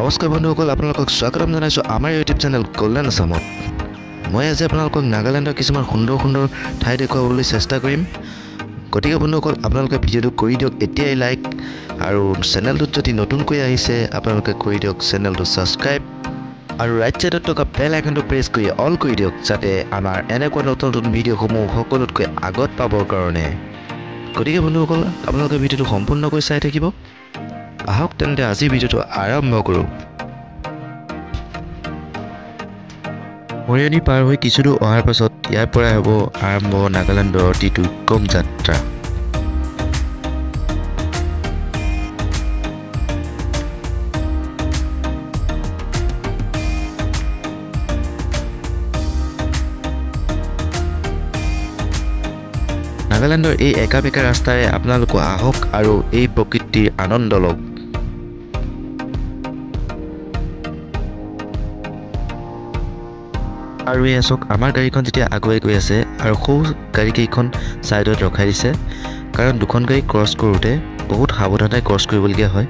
নমস্কাৰ বন্ধুসকল, আপোনালোকক স্বাগতম জনাইছোঁ আমাৰ ইউটিউব চেনেল গোল্ডেন আসামত। মই আজি আপোনালোকক নাগালেণ্ডৰ কিছুমান সুন্দৰ সুন্দৰ ঠাই দেখুৱাবলৈ চেষ্টা কৰিম। গতিকে বন্ধুসকল, আপোনালোকে ভিডিঅ'টো কৰি দিয়ক এতিয়াই লাইক, আৰু চেনেলটোত যদি নতুনকৈ আহিছে আপোনালোকে কৰি দিয়ক চেনেলটো ছাবস্ক্ৰাইব, আৰু ৰাইট ছাইডত থকা বেল আইকনটো প্ৰেছ কৰি অল কৰি দিয়ক, যাতে আমাৰ এনেকুৱা নতুন নতুন ভিডিঅ'সমূহ সকলোতকৈ আগত পাবৰ কাৰণে। গতিকে বন্ধুসকল, আপোনালোকে ভিডিঅ'টো সম্পূৰ্ণকৈ চাই থাকিব। আহক তেন্তে আজি ভিডিঅ'টো আৰম্ভ কৰোঁ। মৰিয়নি পাৰ হৈ কিছুদূৰ অহাৰ পাছত ইয়াৰ পৰাই হ'ব আৰম্ভ নাগালেণ্ডৰ অতি দুৰ্গম যাত্ৰা। নাগালেণ্ডৰ এই একা বেকা ৰাস্তাৰে আপোনালোক আহক আৰু এই প্ৰকৃতিৰ আনন্দ লওক। আৰু এই চাওক, আমাৰ গাড়ীখন যেতিয়া আগুৱাই গৈ আছে আৰু সৌ গাড়ীকেইখন ছাইডত ৰখাই দিছে, কাৰণ দুখন গাড়ী ক্ৰছ কৰোঁতে বহুত সাৱধানে ক্ৰছ কৰিবলগীয়া হয়।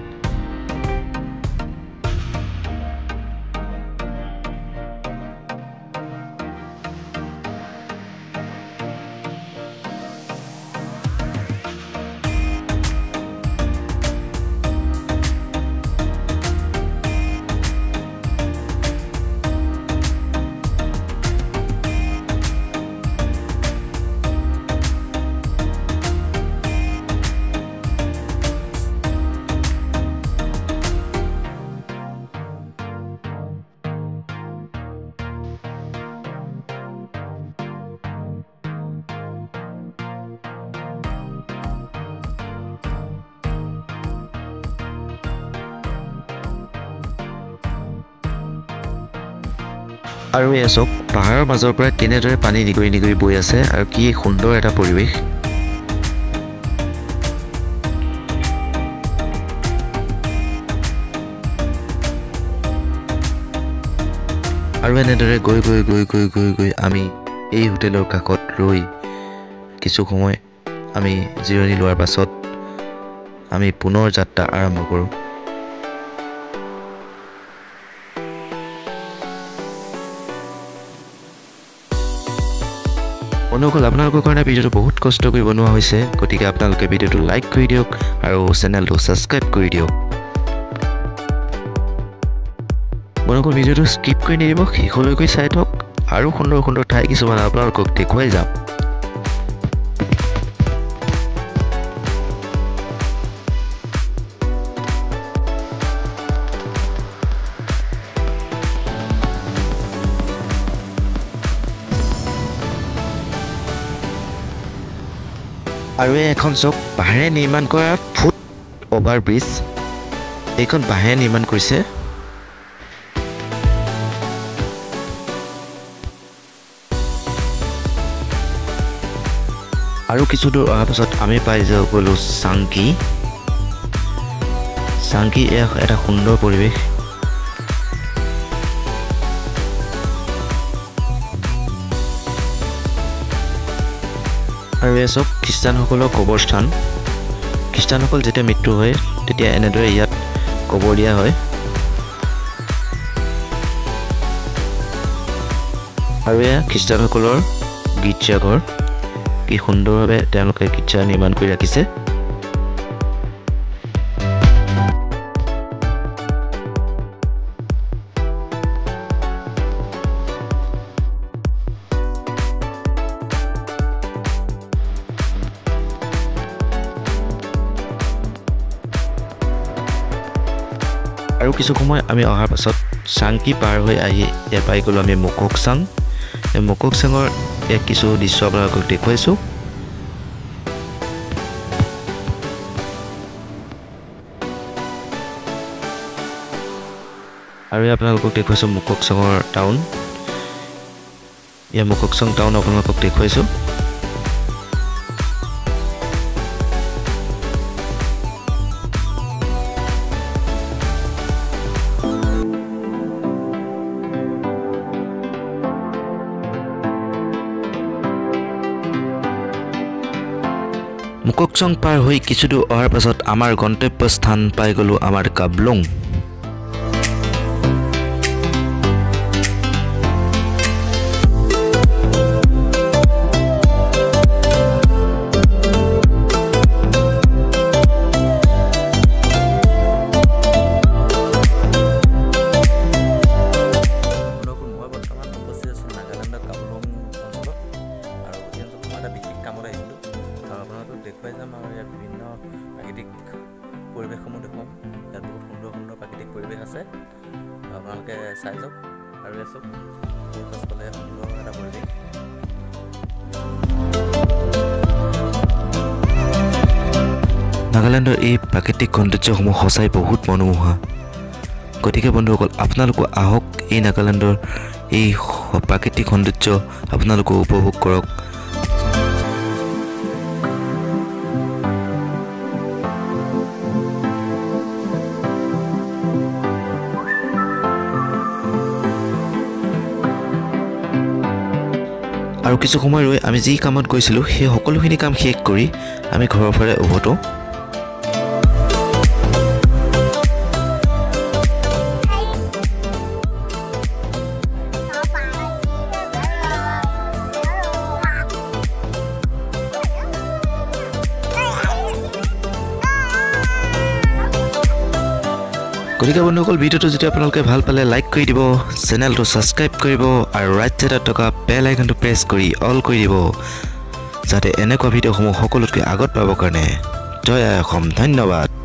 আৰু এই চাওক, পাহাৰৰ মাজৰ পৰা কেনেদৰে পানী নিগৰি নিগৰি বৈ আছে, আৰু কি সুন্দৰ এটা পৰিৱেশ। আৰু এনেদৰে গৈ গৈ গৈ গৈ গৈ গৈ আমি এই হোটেলৰ কাষত ৰৈ কিছু সময় আমি জিৰণি লোৱাৰ পাছত আমি পুনৰ যাত্ৰা আৰম্ভ কৰোঁ। বন্ধুসকল, আপোনালোকৰ কাৰণে ভিডিঅ'টো বহুত কষ্ট কৰি বনোৱা হৈছে, গতিকে আপোনালোকে ভিডিঅ'টো লাইক কৰি দিয়ক আৰু চেনেলটো ছাবস্ক্ৰাইব কৰি দিয়ক। বন্ধুসকল, ভিডিঅ'টো স্কিপ কৰি নিদিব, শেষলৈকৈ চাই থওক, আৰু সুন্দৰ সুন্দৰ ঠাই কিছুমান আপোনালোকক দেখুৱাই যাম। আৰু এখন চক বাঁহেৰে নিৰ্মাণ কৰা ফুট অভাৰ ব্ৰিজ, এইখন বাঁহেৰে নিৰ্মাণ কৰিছে। আৰু কিছু দূৰ অহাৰ পাছত আমি পাই যাওঁ গ'লোঁ চাংকি। চাংকি এটা সুন্দৰ পৰিৱেশ। আৰু এই চব খ্ৰীষ্টানসকলৰ কবৰস্থান। খ্ৰীষ্টানসকল যেতিয়া মৃত্যু হয় তেতিয়া এনেদৰে ইয়াত কবৰ দিয়া হয়। আৰু এয়া খ্ৰীষ্টানসকলৰ গীৰ্জাঘৰ, কি সুন্দৰভাৱে তেওঁলোকে গীৰ্জা নিৰ্মাণ কৰি ৰাখিছে। আৰু কিছু সময় আমি অহাৰ পাছত চাংকি পাৰ হৈ আহি ইয়াত পাই গ'লোঁ আমি মুককচাং। এই মুককচাঙৰ এক কিছু দৃশ্য আপোনালোকক দেখুৱাইছোঁ। আৰু আপোনালোকক দেখুৱাইছোঁ মুককচাঙৰ টাউন। ইয়াৰ মুককচাং টাউন আপোনালোকক দেখুৱাইছোঁ। মুককচং পাৰ হৈ কিছুদূৰ অহাৰ পাছত আমাৰ গন্তব্য স্থান পাই গ'লোঁ আমাৰ কাবলুং। আছে আপোনালোকে চাই যাওক আৰু এচক পাছফালে সুন্দৰ এটা পৰিৱেশ নাগালেণ্ডৰ এই প্ৰাকৃতিক সৌন্দৰ্যসমূহ সঁচাই বহুত মনোমোহা গতিকে বন্ধুসকল আপোনালোকো আহক এই নাগালেণ্ডৰ এই প্ৰাকৃতিক সৌন্দৰ্য আপোনালোকো উপভোগ কৰক আৰু কিছু সময় ৰৈ আমি যি কামত গৈছিলোঁ সেই সকলোখিনি কাম শেষ কৰি আমি ঘৰৰ ফালে উভতো গতিকে বন্ধুসকল ভিডিঅ'টো যদি আপোনালোকে ভাল পালে লাইক কৰি দিব চেনেলটো ছাবস্ক্ৰাইব কৰিব আৰু ৰাইট ছাইডত থকা বেল আইকনটো প্ৰেছ কৰি অল কৰি দিব যাতে এনেকুৱা ভিডিঅ'সমূহ সকলোতকৈ আগত পাবৰ কাৰণে জয় আই অসম ধন্যবাদ